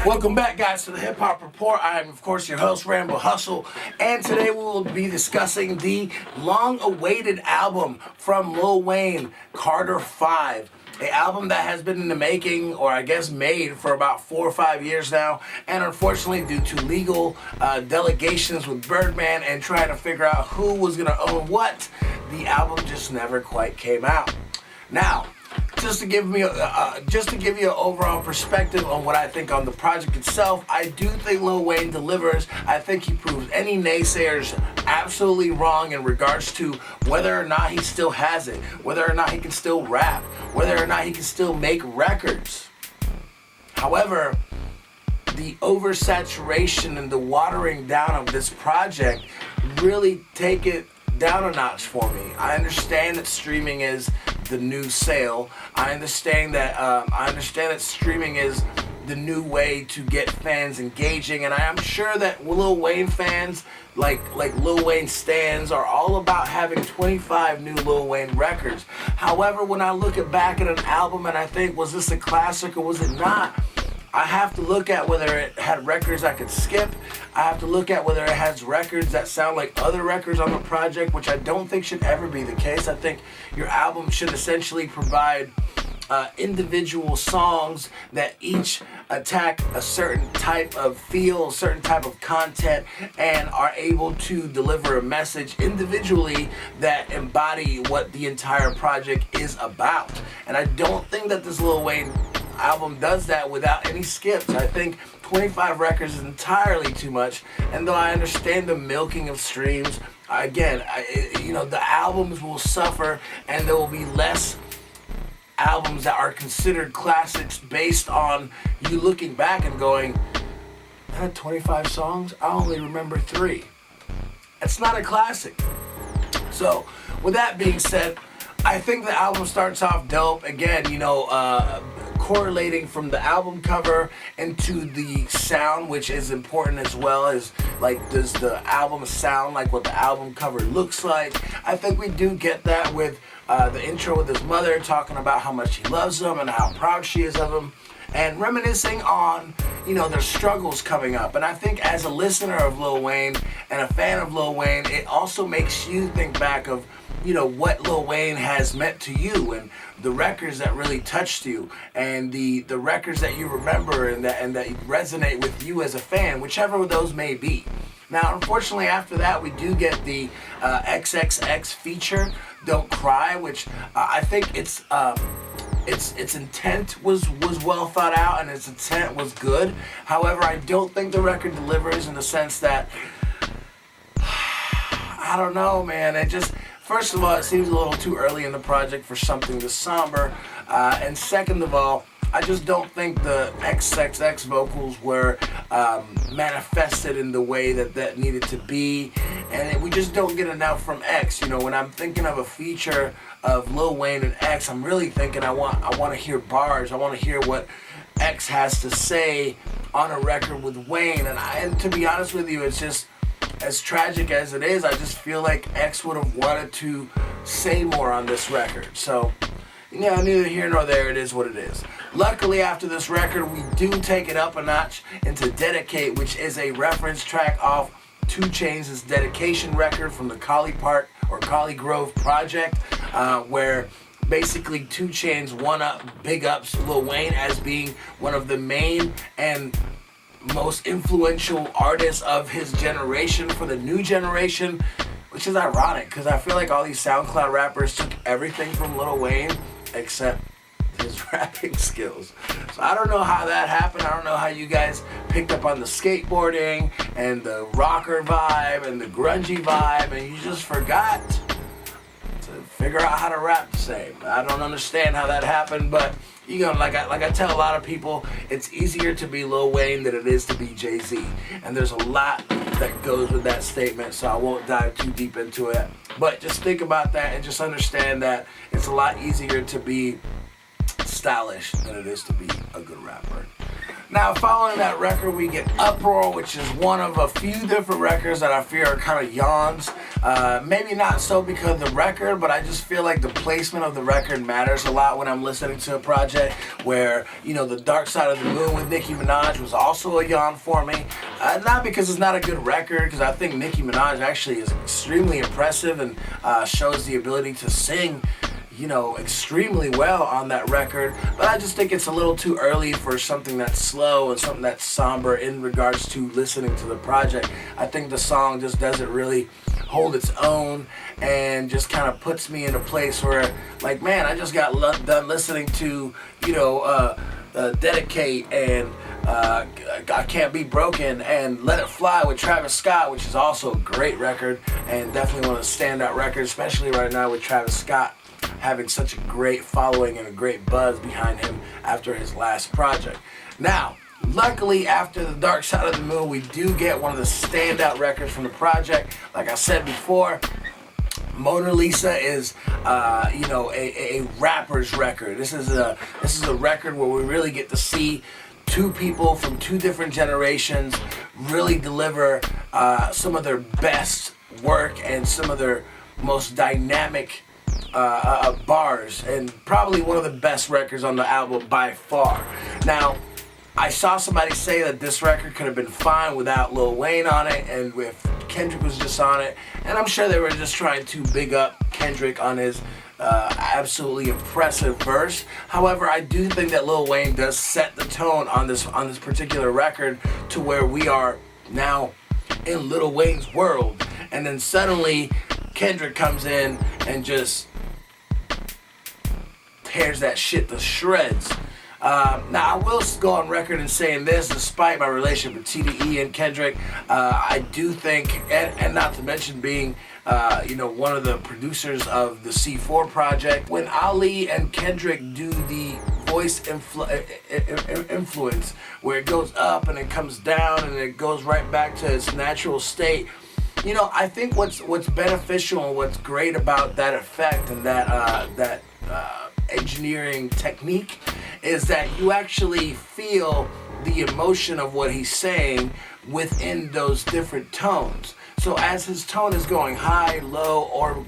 Welcome back, guys, to the Hip Hop Report. I am, of course, your host, Rambo Hustle, and today we will be discussing the long-awaited album from Lil Wayne, Carter 5. An album that has been in the making, or I guess made, for about 4 or 5 years now, and unfortunately, due to legal delegations with Birdman and trying to figure out who was going to own what, the album just never quite came out. Now, just to give you an overall perspective on what I think on the project itself, I do think Lil Wayne delivers. I think he proves any naysayers absolutely wrong in regards to whether or not he still has it, whether or not he can still rap, whether or not he can still make records. However, the oversaturation and the watering down of this project really take it down a notch for me. I understand that streaming is the new sale. I understand that streaming is the new way to get fans engaging, and I am sure that Lil Wayne fans, like Lil Wayne stans, are all about having 25 new Lil Wayne records. However, when I look back at an album and I think, was this a classic or was it not? I have to look at whether it had records I could skip. I have to look at whether it has records that sound like other records on the project, which I don't think should ever be the case. I think your album should essentially provide individual songs that each attack a certain type of feel, a certain type of content, and are able to deliver a message individually that embody what the entire project is about. And I don't think that this Lil Wayne album does that without any skips. I think 25 records is entirely too much, and though I understand the milking of streams, the albums will suffer, and there will be less albums that are considered classics based on you looking back and going, I had 25 songs, I only remember 3. It's not a classic. So, with that being said, I think the album starts off dope. Again, correlating from the album cover into the sound, which is important as well, as like, does the album sound like what the album cover looks like? I think we do get that with the intro with his mother talking about how much he loves him and how proud she is of him, and reminiscing on, their struggles coming up. And I think as a listener of Lil Wayne and a fan of Lil Wayne, it also makes you think back of what Lil Wayne has meant to you, and the records that really touched you, and the records that you remember and that resonate with you as a fan, whichever those may be. Now, unfortunately, after that, we do get the XXX feature, Don't Cry, which I think its intent was well thought out, and its intent was good. However, I don't think the record delivers in the sense that, I don't know, man, first of all, it seems a little too early in the project for something this somber. And second of all, I just don't think the XXX vocals were manifested in the way that needed to be. And we just don't get enough from X. When I'm thinking of a feature of Lil Wayne and X, I'm really thinking I want to hear bars. I want to hear what X has to say on a record with Wayne. And to be honest with you, it's just, as tragic as it is, I just feel like X would have wanted to say more on this record. So, neither here nor there, it is what it is. Luckily, after this record, we do take it up a notch into Dedicate, which is a reference track off 2 Chainz' Dedication record from the Collie Park or Collie Grove project, where basically 2 Chainz big ups Lil Wayne as being one of the main and most influential artists of his generation for the new generation, which is ironic because I feel like all these SoundCloud rappers took everything from Lil Wayne except his rapping skills. So I don't know how that happened. I don't know how you guys picked up on the skateboarding and the rocker vibe and the grungy vibe, and you just forgot to figure out how to rap the same. I don't understand how that happened, but like I tell a lot of people, it's easier to be Lil Wayne than it is to be Jay-Z. And there's a lot that goes with that statement, so I won't dive too deep into it. But just think about that and just understand that it's a lot easier to be stylish than it is to be a good rapper. Now, following that record, we get Uproar, which is one of a few different records that I fear are kind of yawns. Maybe not so because of the record, but I just feel like the placement of the record matters a lot when I'm listening to a project where, The Dark Side of the Moon with Nicki Minaj was also a yawn for me. Not because it's not a good record, because I think Nicki Minaj actually is extremely impressive and shows the ability to sing extremely well on that record, but I just think it's a little too early for something that's slow and something that's somber in regards to listening to the project. I think the song just doesn't really hold its own and just kind of puts me in a place where, like, man, I just got done listening to, Dedicate and I Can't Be Broken and Let It Fly with Travis Scott, which is also a great record and definitely one of the standout records, especially right now with Travis Scott having such a great following and a great buzz behind him after his last project. Now, luckily, after The Dark Side of the Moon, we do get one of the standout records from the project. Like I said before, Mona Lisa is, a rapper's record. This is a record where we really get to see two people from two different generations really deliver some of their best work and some of their most dynamic bars, and probably one of the best records on the album by far. Now, I saw somebody say that this record could have been fine without Lil Wayne on it and if Kendrick was just on it, and I'm sure they were just trying to big up Kendrick on his absolutely impressive verse. However, I do think that Lil Wayne does set the tone on this particular record to where we are now in Lil Wayne's world, and then suddenly Kendrick comes in and just tears that shit to shreds. Now, I will go on record in saying this, despite my relationship with TDE and Kendrick, I do think, and not to mention being, one of the producers of the C4 project, when Ali and Kendrick do the voice influence, where it goes up and it comes down and it goes right back to its natural state, I think what's beneficial and what's great about that effect and that engineering technique is that you actually feel the emotion of what he's saying within those different tones. So as his tone is going high, low, or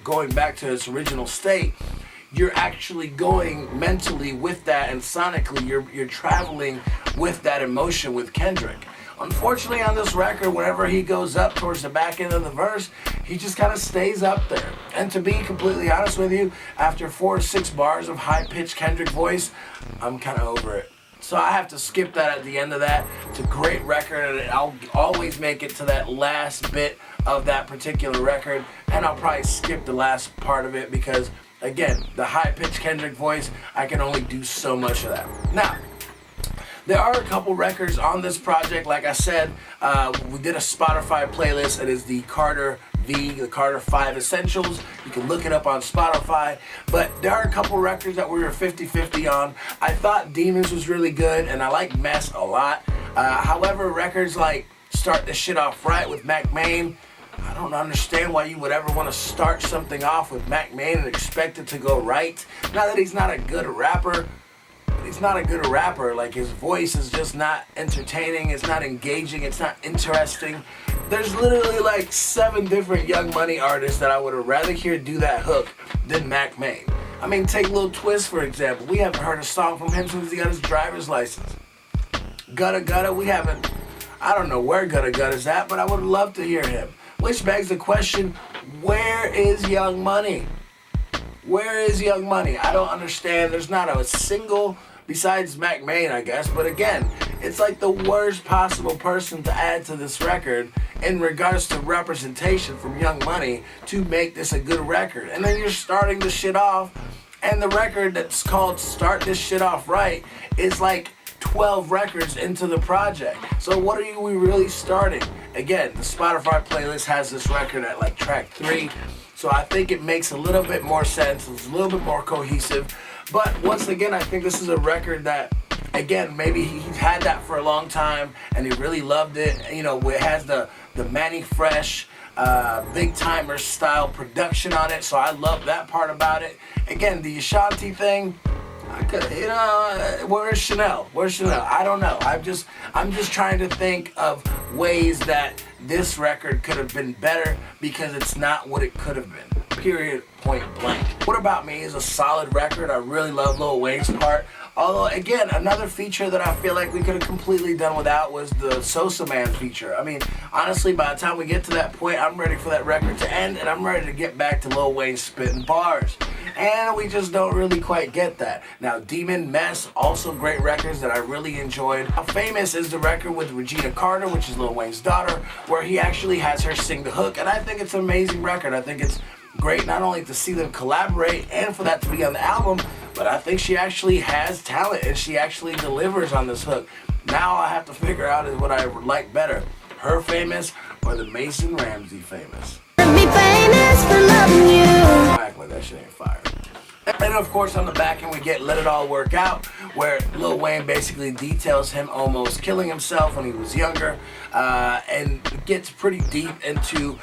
going back to its original state, you're actually going mentally with that, and sonically you're traveling with that emotion with Kendrick. Unfortunately, on this record, whenever he goes up towards the back end of the verse, he just kind of stays up there. And to be completely honest with you, after 4 to 6 bars of high-pitched Kendrick voice, I'm kind of over it. So I have to skip that at the end of that. It's a great record, and I'll always make it to that last bit of that particular record, and I'll probably skip the last part of it because, again, the high-pitched Kendrick voice, I can only do so much of that. Now, there are a couple records on this project. Like I said, we did a Spotify playlist. It is the Carter 5 Essentials. You can look it up on Spotify. But there are a couple records that we were 50-50 on. I thought Demons was really good, and I like Mess a lot. However, records like Start This Shit Off Right with Mac Main, I don't understand why you would ever want to start something off with Mac Main and expect it to go right. Not that he's not a good rapper, he's not a good rapper. Like, his voice is just not entertaining, it's not engaging, it's not interesting. There's literally like 7 different Young Money artists that I would have rather hear do that hook than Mac Main. I mean, take Lil Twist for example. We haven't heard a song from him since he got his driver's license. Gutta Gutta, I don't know where Gutta Gutta's at, but I would love to hear him. Which begs the question, where is Young Money? Where is Young Money? I don't understand. There's not a single, besides Mac Main, I guess. But again, it's like the worst possible person to add to this record in regards to representation from Young Money to make this a good record. And then you're starting the shit off, and the record that's called Start This Shit Off Right is like 12 records into the project. So what are we really starting? Again, the Spotify playlist has this record at like track 3. So I think it makes a little bit more sense. It's a little bit more cohesive. But once again, I think this is a record that, again, maybe he's had that for a long time and he really loved it. It has the Manny Fresh, Big Timer style production on it. So I love that part about it. Again, the Ashanti thing, I could, where's Chanel? Where's Chanel? I don't know. I'm just trying to think of ways that this record could have been better because it's not what it could have been. Period. Point blank. What About Me is a solid record. I really love Lil Wayne's part. Although, again, another feature that I feel like we could have completely done without was the Sosa Man feature. I mean, honestly, by the time we get to that point, I'm ready for that record to end, and I'm ready to get back to Lil Wayne spitting bars. And we just don't really quite get that. Now, Demon, Mess, also great records that I really enjoyed. How Famous is the record with Regina Carter, which is Lil Wayne's daughter, where he actually has her sing the hook, and I think it's an amazing record. I think it's great not only to see them collaborate and for that to be on the album, but I think she actually has talent and she actually delivers on this hook. Now I have to figure out is what I would like better, Her Famous or the Mason Ramsey Famous. Me famous for loving you. Act like that shit ain't fire. And of course on the back end we get Let It All Work Out, where Lil Wayne basically details him almost killing himself when he was younger, and gets pretty deep into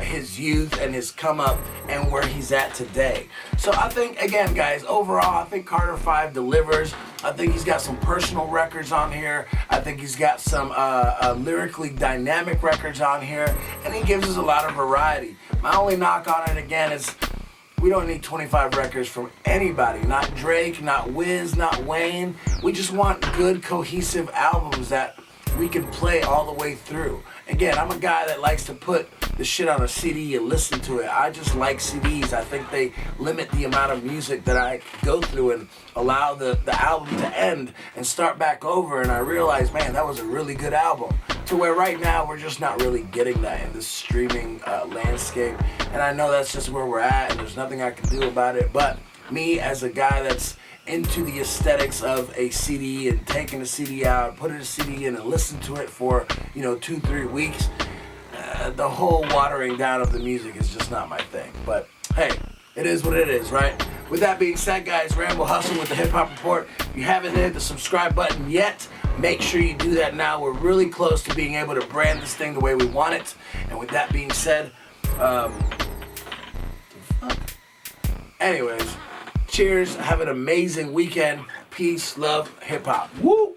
his youth and his come up and where he's at today. So I think, again guys, overall I think Carter 5 delivers. I think he's got some personal records on here. I think he's got some lyrically dynamic records on here, and he gives us a lot of variety. My only knock on it again is we don't need 25 records from anybody. Not Drake, not Wiz, not Wayne. We just want good, cohesive albums that we can play all the way through. Again, I'm a guy that likes to put the shit on a CD and listen to it. I just like CDs. I think they limit the amount of music that I go through and allow the album to end and start back over, and I realize, man, that was a really good album. To where right now we're just not really getting that in this streaming landscape, and I know that's just where we're at and there's nothing I can do about it. But me as a guy that's into the aesthetics of a CD and taking a CD out, putting a CD in and listen to it for 2-3 weeks, the whole watering down of the music is just not my thing. But hey, it is what it is, right? With that being said, guys, Ramble Hustle with the Hip Hop Report. If you haven't hit the subscribe button yet, make sure you do that now. We're really close to being able to brand this thing the way we want it. And with that being said, anyways, cheers. Have an amazing weekend. Peace, love, hip hop. Woo!